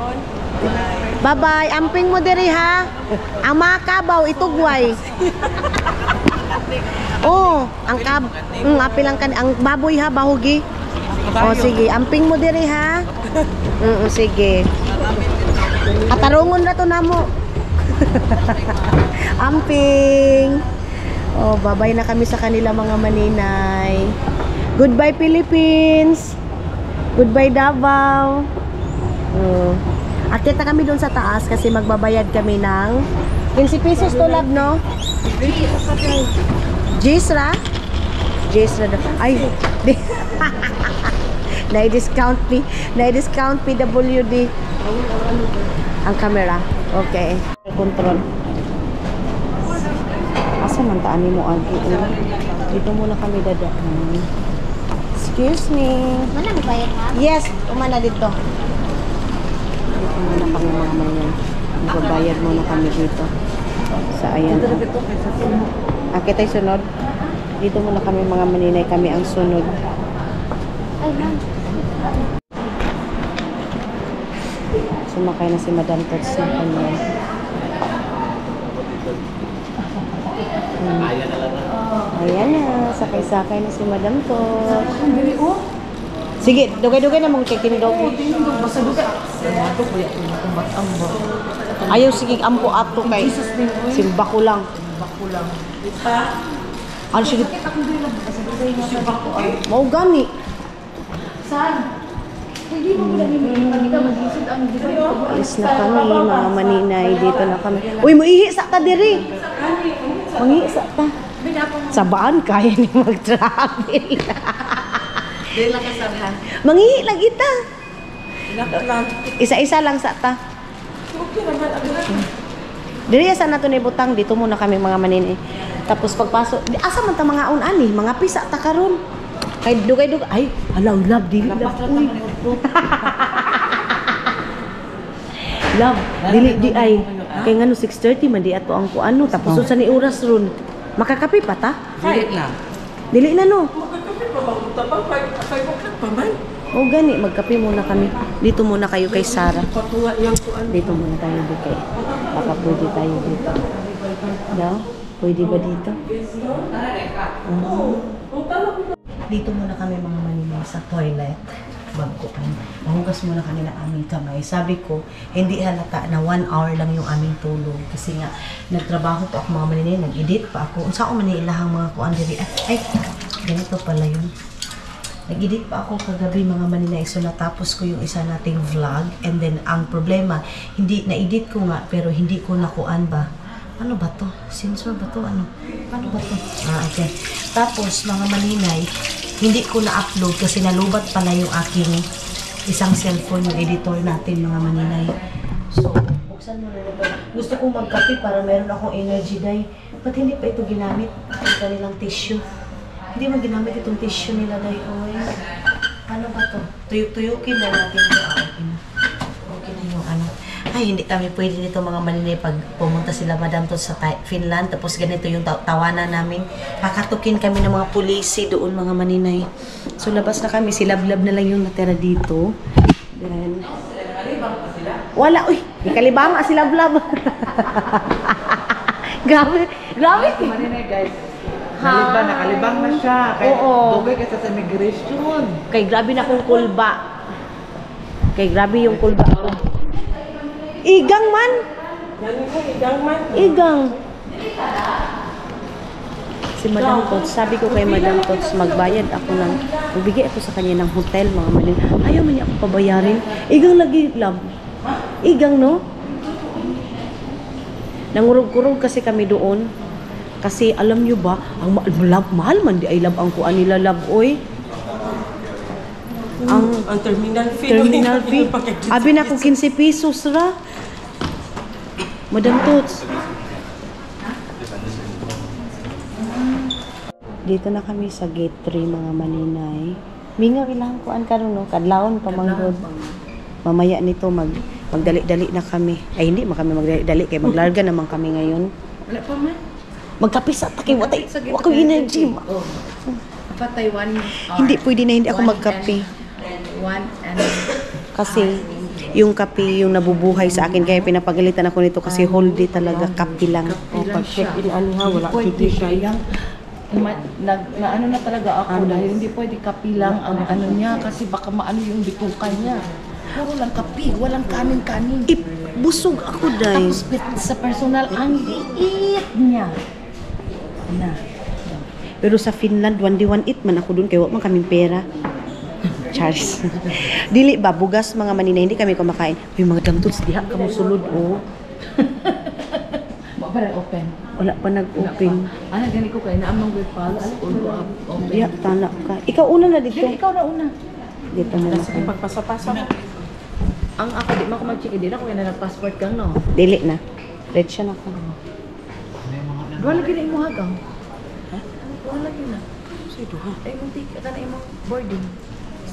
Speaker 1: Bye-bye. Amping mo diri ha. Ang mga kabaw itugway. Oh, ang apil lang kan ang baboy ha, bahugi. Oh, sige. Amping mo diri ha. Sige. Katarungon na to namo. Amping. Oh, bye-bye na kami sa kanila mga maninay. Goodbye Philippines. Goodbye Davao. Oh. Akit na kami doon sa taas kasi magbabayad kami ng 15 pesos to lab, no? Gisra? Gisra daw. Ay, na-discount PWD. Ang camera. Okay. Control. Asa man taani mo agi? Dito muna kami dadaan. Excuse me.
Speaker 2: Mana mo bayad ha?
Speaker 1: Yes, umana dito. Dito muna kami mga mayan. Magbabayad muna kami dito. Sa ayan. Akit ay sunod. Dito muna kami mga maninay. Kami ang sunod. Sumakay na si Madam Tots na kanya. Ayan na. Sakay-sakay na si Madam Tots. Sige, dugay-dugay na mong tindog. Ayaw sige ampo ato kay simba ko lang. Ano sige? Mau gani. Alis na kami, mga maninay. Dito na kami. Uy, muihi sa ta diri. Mangihi sa ta. Sabaan kaya ni mag-travel. Mangihi lang kita. Isa-isa lang sa ta. Diri sa nato ni butang dito muna kami mga maninay. Tapos pagpasok, asa man ta mga ani, mga pisa ta karon. Kay dugay-dugay. Ay, alaw, love, dili, love. Uy. Love, dili, di ay. Kaya nga no, 6:30 man di ato ang kuano. Tapos sa ni oras ron. Makakapi pa ta?
Speaker 3: Dili na.
Speaker 1: Dili na no.
Speaker 3: Magkakapi pa magtabang 5 o'clock pa man.
Speaker 1: O gani, magkape muna kami. Dito muna kayo kay Sarah.
Speaker 3: Patuwa yung kuan.
Speaker 1: Dito muna tayo dito kay. Baka pwede tayo dito. Daw? Pwede ba dito? Dito muna kami mga maninay sa toilet. Bagkuan. Mahugas muna kami ng aming kamay. Sabi ko, hindi halata na 1 hour lang yung aming tulog. Kasi nga, nagtrabaho pa ako mga maninay. Nag-edit pa ako. Unsa ako manilahang mga kuan diri. Ay, ganito pala yun. Nag-edit pa ako kagabi mga maninay. So, natapos ko yung isa nating vlog. And then, ang problema, hindi, na-edit ko nga, pero hindi ko nakuan ba. Ano ba to? Sensor ba to? Ano? Paano ba to? Okay. Tapos, mga maninay, hindi ko na-upload kasi nalubat pala yung aking isang cellphone, yung editor natin, mga maninay. So, buksan mo na ito. Gusto kong magkape para meron akong energy day. Ba't hindi pa ito ginamit? Ang kanilang tissue. Hindi mo ginamit itong tissue nila day. Oy. Ano ba to? Tuyok-tuyukin na natin ito. Okay na. Okay na yung ano. Ay, hindi kami pwede nito mga maninay pag pumunta sila Madam Tots sa Finland. Tapos ganito yung tawanan namin. Kakatukin kami ng mga pulisi doon mga maninay. So labas na kami. Si Lablab na lang yung natira dito. Then, wala. Uy, may kalibang si Lablab. Grabe. Grabe.
Speaker 3: Maninay guys. Nakalibang na siya. Kaya dugay ka sa immigration.
Speaker 1: Kay grabe na kong kulba. Kay grabe yung kulba ko. Igang man.
Speaker 3: Igang man.
Speaker 1: Igang. Si Madam Tots, sabi ko kay Madam Tots, magbayad ako ng, magbigay ako sa kanya ng hotel, mga manin. Ayaw man niya ako pabayarin. Igang lagi, love. Igang, no? Nangurog-kurog kasi kami doon. Kasi alam nyo ba, ang mahal man di ay love ang kuan nila, love, oy.
Speaker 3: Ang terminal fee.
Speaker 1: Terminal fee. Abi na ko 15 pesos ra. Madam Tots. Dito na kami sa gate 3 mga maninay. Mingaw ilang kuan karon no, kadlawon pa manggod. Mamaya nito magdali-dali na kami. Ay hindi man kami magdali-dali kay maglarga naman kami ngayon.
Speaker 5: Wala pa man.
Speaker 1: Magkapisa ta kay watay. Wa ko energy.
Speaker 5: Patay 1 hour.
Speaker 1: Hindi pwede na hindi ako magkape. Kasi yung kape yung nabubuhay sa akin kaya pinapagalitan ako nito kasi whole day talaga kape lang.
Speaker 3: O pag check in ha, wala
Speaker 5: Pwede
Speaker 3: siya.
Speaker 5: na ano na talaga ako dahil hindi pwede kapi lang ang ano niya kasi baka maano yung bitukan niya. Puro lang kapi, walang kanin-kanin.
Speaker 1: Busog ako dahil.
Speaker 5: Tapos sa personal, ang liit niya. Na.
Speaker 1: Pero sa Finland, 1 day 1 eat man ako doon kaya wala man kaming pera. Charles. Dili ba, bugas mga maninay, hindi kami kumakain. Uy, mga damtots, diha ka mo sulod, oh.
Speaker 5: Wala pa nag-open.
Speaker 1: Wala pa nag-open.
Speaker 5: Ano, gani ko kayo, naamang with pals, open.
Speaker 1: Diha, tana ka. Ikaw una na dito.
Speaker 5: Ikaw na una.
Speaker 1: Dito na
Speaker 3: Kasi
Speaker 1: ako.
Speaker 3: pagpasa-pasa mo.
Speaker 5: Ang ako, di mo ako mag-check, di na ko na nag-passport kang, no?
Speaker 1: Dili na. Red siya na ako.
Speaker 5: Wala lagi na imo hagaw.
Speaker 3: Ha?
Speaker 5: Wala lagi na.
Speaker 3: Say duha.
Speaker 5: Ay, mong ticket, na imong boarding.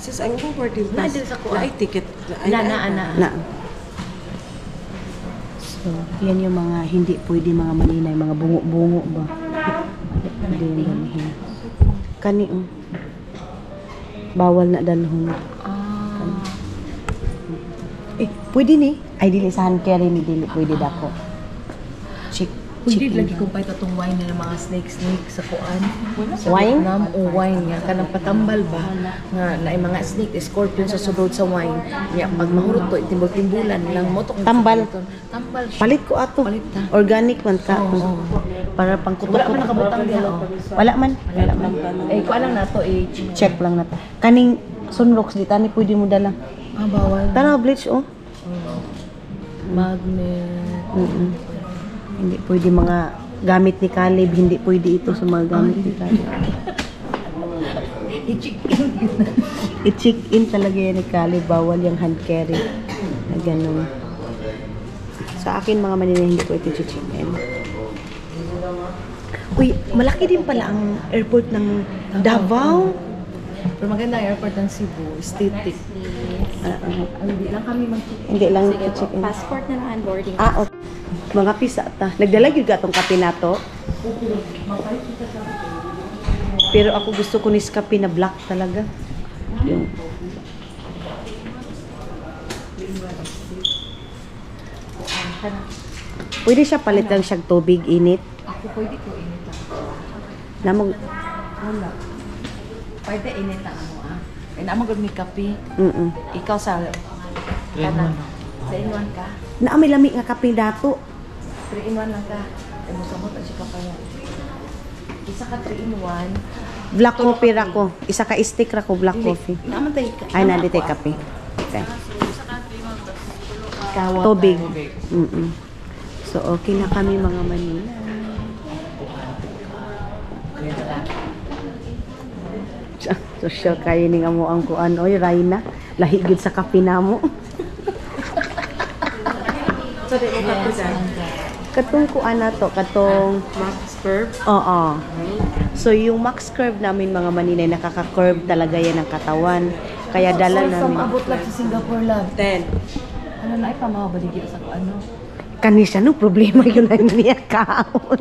Speaker 3: Sis, ang mong boarding
Speaker 5: Na,
Speaker 3: pass.
Speaker 5: dili sa kuha.
Speaker 3: Ay, ticket.
Speaker 5: Na.
Speaker 1: Na. So, yan yung mga hindi pwede mga maninay, mga bungo-bungo ba? Hindi yung dalhin. Kani, bawal na dalhon. Pwede ni. Ay, dili sa hand carry ni dili. Pwede dako.
Speaker 5: Hindi lagi kung pa itong wine na mga snake sa kuan. Sa
Speaker 1: Wine?
Speaker 5: Vietnam o wine nga kanang patambal ba nga na mga snake scorpion sa sulod sa wine. Nya pag mahurot to timbol-timbulan lang mo to.
Speaker 1: Tambal.
Speaker 5: Tambal. Siya.
Speaker 1: Palit ko ato.
Speaker 5: Palit ta.
Speaker 1: Organic man ka.
Speaker 5: Oo.
Speaker 1: Para pang
Speaker 5: Wala pa nakabutang diha oh.
Speaker 1: Wala man. Wala man.
Speaker 5: Eh kuan lang nato
Speaker 1: Check lang na ta. Kaning sunrocks di tani pwede mo dala.
Speaker 5: bawal.
Speaker 1: Tanaw bleach oh.
Speaker 5: Magnet.
Speaker 1: Hindi pwede mga gamit ni Caleb, hindi pwede ito sa mga gamit ni Caleb. I-check in talaga yan ni Caleb, bawal yung hand carry. Na ganun. Sa akin mga manila hindi ko ito check in. Uy, malaki din pala ang airport ng Davao.
Speaker 5: Pero maganda ang airport ng Cebu, aesthetic. Hindi lang kami mag-check.
Speaker 1: Hindi lang check in.
Speaker 2: Passport na lang boarding.
Speaker 1: Okay. Mga pisa ta. Nagdala gyud ka tong kape nato. Pero ako gusto ko Nescafe na black talaga. Yung pwede siya palitan siyang tubig init.
Speaker 5: Ako pwede ko init.
Speaker 1: Namog
Speaker 5: Wala. Pwede init ang ano Kaya naman gud may kape. Ikaw sa kanan. Sa inuan ka.
Speaker 1: Na may lami nga kape dato.
Speaker 5: 3-in-1 lang ka. Ay mo samot ang sika pa yan. Isa ka 3-in-1.
Speaker 1: Black coffee ra ko. Isa ka stick ra ko black coffee.
Speaker 5: Naman tayo ka.
Speaker 1: Ay na dito kape. Okay.
Speaker 5: Kawat.
Speaker 1: Tubig. So okay na kami mga Manila. Social kayo ning amo ang kuan oy Raina. Lahi gid sa kape namo. Katong kuan na to, katong
Speaker 3: Max curve.
Speaker 1: oo. So yung max curve namin mga Manila nakaka-curve talaga yan ang katawan. Kaya dala namin.
Speaker 5: Abot lang sa Singapore lang.
Speaker 3: 10.
Speaker 5: Ano na ay pamahabaligid sa ano.
Speaker 1: Kanisya no problema yun na niya kaon.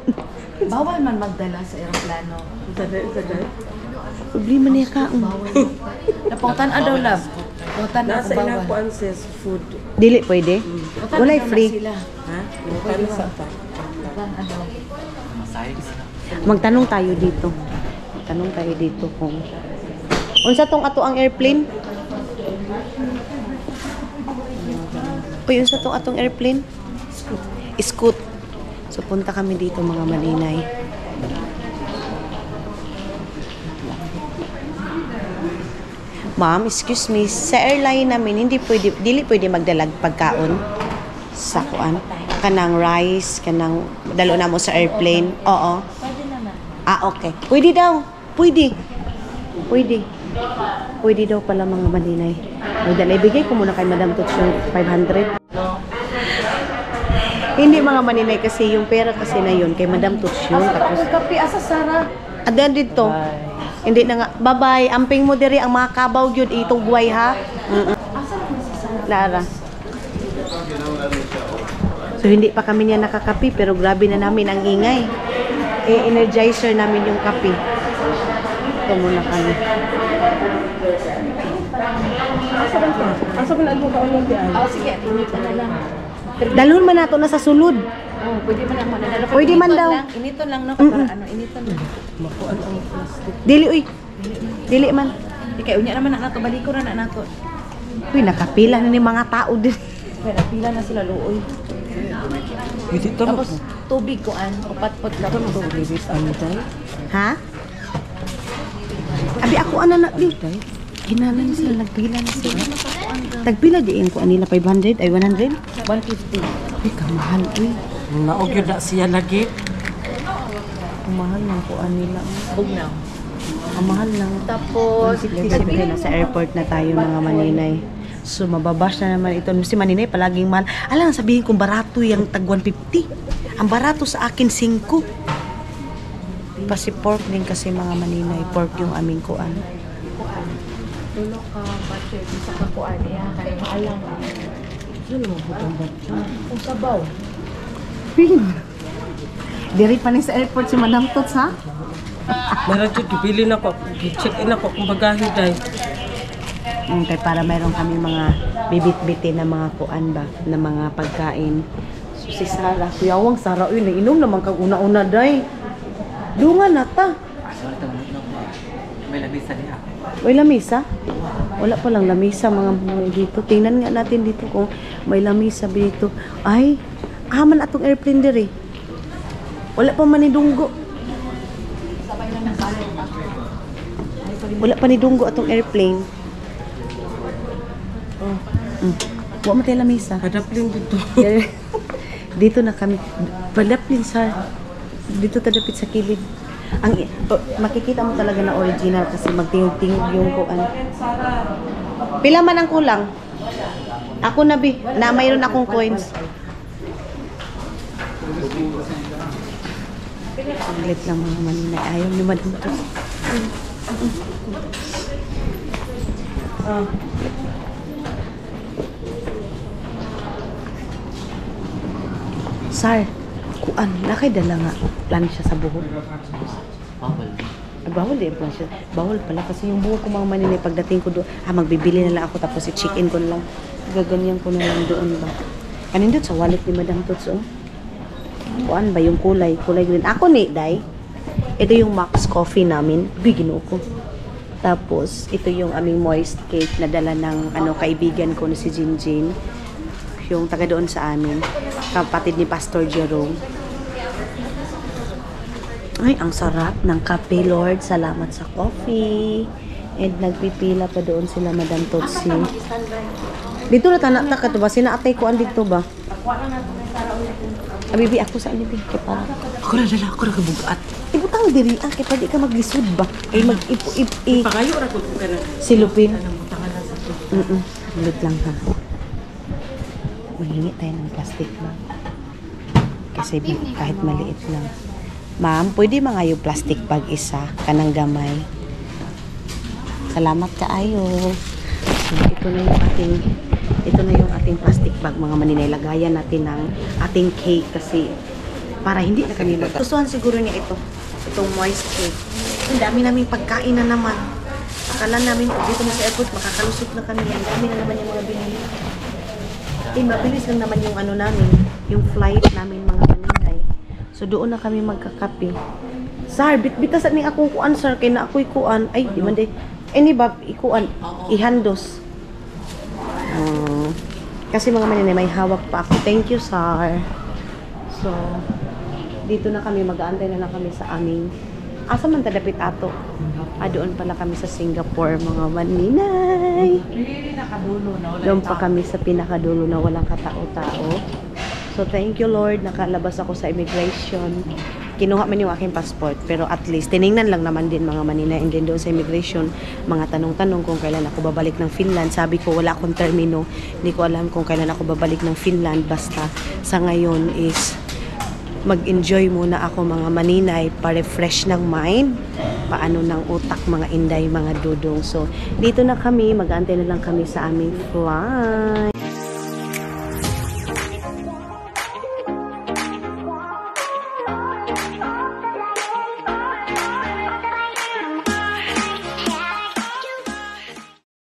Speaker 5: Bawal man magdala sa eroplano.
Speaker 3: Sadal.
Speaker 1: Problema niya kaon.
Speaker 5: Napautan daw love. Pautan na
Speaker 3: Nasa
Speaker 5: ako
Speaker 3: ilang
Speaker 5: bawal.
Speaker 3: kuanses food.
Speaker 1: Dili pwede.
Speaker 5: Pautan
Speaker 1: Walay
Speaker 5: na
Speaker 1: free.
Speaker 5: sila.
Speaker 3: Ha? Kano sa ta?
Speaker 5: Pautan daw.
Speaker 1: Magtanong tayo dito. Magtanong tayo dito kung unsa tong ato ang airplane? Uy, unsa tong atong airplane? Scoot. So punta kami dito mga Maninay. Ma'am, excuse me, sa airline namin dili pwede magdalag pagkaon sa kuan. Kanang rice, kanang dalo na mo sa airplane. Oo.
Speaker 2: Pwede naman.
Speaker 1: Okay. Pwede daw. Pwede. Pwede daw pala mga Maninay. Magdala, ibigay ko muna kay Madam Tuts yung 500. Hindi mga Maninay kasi yung pera kasi na yun kay Madam Tuts yun. Tapos,
Speaker 5: Kape asa Sara.
Speaker 1: adan dito. Hindi na nga. Bye-bye. Amping mo diri ang mga kabaw yun. Itugway ha.
Speaker 5: Asa naman si Sara?
Speaker 1: Lara. So, hindi pa kami niya nakakapi pero grabe na namin ang ingay. Energizer namin yung kape. Ito muna kami.
Speaker 3: Asa ko na mo ka Olympian?
Speaker 5: Sige, init na lang.
Speaker 1: Dalhon man nato na sa sulod.
Speaker 5: Oh, pwede man ako na.
Speaker 1: Pwede man daw.
Speaker 5: Initon lang no para ano, initon lang.
Speaker 3: Makuan ang plastic.
Speaker 1: Dili, uy. Dili man.
Speaker 5: Di kay unya naman na nato baliko na nato.
Speaker 1: Uy, nakapila na ni mga tao din.
Speaker 5: Kaya pila na sila luoy.
Speaker 3: Dito
Speaker 5: Tapos tubig ko an, upat-pot lang.
Speaker 3: to babies ano dai?
Speaker 1: Ha? Abi ako ana na di. Hinala ni sila, nagpila na sila. Tagpila diin ko anila 500 ay 100.
Speaker 5: 150.
Speaker 1: Uy, kamahal uy.
Speaker 3: Naog yun na siya lagi.
Speaker 1: Kamahal lang ko anila.
Speaker 5: Bugnaw.
Speaker 1: Kamahal lang.
Speaker 5: Tapos
Speaker 1: Siyempre, nasa airport na tayo mga Maninay. So, mababash na naman ito. Si Maninay, palaging mahal. Alam, sabihin kong barato yung tag 150. Ang barato sa akin, 5. Kasi pork din kasi mga Maninay. Pork yung aming kuan.
Speaker 5: tulo ka budget sa kakuan niya kay maalang.
Speaker 3: Ano mo butang ba?
Speaker 5: Kung sabaw.
Speaker 1: Philippines. Diri pa ni sa airport si Madam Tots, ha?
Speaker 3: Meron dyan, bibili na ko. Check-in ako kung bagahe dahil.
Speaker 1: Kaya para mayroon kami mga bibit-bitin na mga kuan ba, na mga pagkain. So si Sarah, kuyawang Sarah, uy, nainom naman kang una-una, day. Dungan na ta.
Speaker 6: May lamisa niya.
Speaker 1: May lamisa? Wala pa lang lamisa mga dito. Tingnan nga natin dito kung may lamisa dito. Ay, aman atong airplane diri. Wala pa man ni dunggo. Wala pa ni dunggo atong airplane. Wala mo tayo lamisa.
Speaker 3: Hadaplin dito.
Speaker 1: Dito na kami. Padaplin sa dito tadapit sa kilid. Ang makikita mo talaga na original kasi magtingog-tingog yung kuan. Pila man ang kulang? Ako na bi, na mayroon akong coins. Saglit lang mga maninay. Ayaw ni Madam to. Sir, kuan, nakay dala nga plancha sa buhok.
Speaker 6: Bawal.
Speaker 1: Ay, bawal din plancha. Bawal pala kasi yung buhok ko mga maninay pagdating ko doon, magbibili na lang ako tapos i-check-in ko na lang. Gaganyan ko na lang doon ba. Kanin doon sa wallet ni Madam Tots, oh. Kuan ba yung kulay green. Ako ni, day. Ito yung Max Coffee namin. Bigino ko. Tapos, ito yung aming moist cake na dala ng kaibigan ko na si Jinjin. Yung taga doon sa amin. Kapatid ni Pastor Jerome. Ay, ang sarap ng kape, Lord. Salamat sa coffee. And nagpipila pa doon sila, Madam Totsi. Dito na tanak ka to ba? Sinaatay ko dito ba? Bibi, ako sa anibi. Para.
Speaker 6: Ako na dala, ako na kabugat.
Speaker 1: Ibutang diri, kaya pwede ka maglisod ba? Ay,
Speaker 3: Pagayo na ko ka na.
Speaker 1: silupin.
Speaker 3: Butangan na sa ito.
Speaker 1: Lut lang ha. Mahingi tayo ng plastic bag. Kasi kahit maliit lang. Ma'am, pwede mga yung plastic bag isa, kanang gamay. Salamat kaayo. So, ito na yung ating plastic bag, mga maninay. Lagayan natin ng ating cake kasi para hindi na kami gustuhan siguro niya ito. Itong moist cake. Ang dami naming pagkain na naman. Akala namin dito na sa airport makakalusot na kami. Ang dami na naman yung mga binili. Mabilis lang naman yung namin, yung flight namin mga maninay. So doon na kami magkakape. Sir, bitasan ni akong kuan, sir, kay na ako'y kuan. Ay, di man day. Any ba ikuan ihandos. Kasi mga maninay may hawak pa ako. Thank you, sir. So dito na kami, mag-aantay na lang kami sa aming asa man tadapit ato. Doon pala kami sa Singapore, mga maninay. Doon pa kami sa pinakadulo na walang katao-tao. So, thank you, Lord. Nakalabas ako sa immigration. Kinuha man yung aking passport. Pero at least, tiningnan lang naman din mga maninay. And then doon sa immigration, mga tanong-tanong kung kailan ako babalik ng Finland. Sabi ko, wala akong termino. Hindi ko alam kung kailan ako babalik ng Finland. Basta, sa ngayon is mag-enjoy muna ako mga maninay, pa-refresh ng mind, paano ng utak, mga inday, mga dudong. So, dito na kami, mag-aantay na lang kami sa aming flight.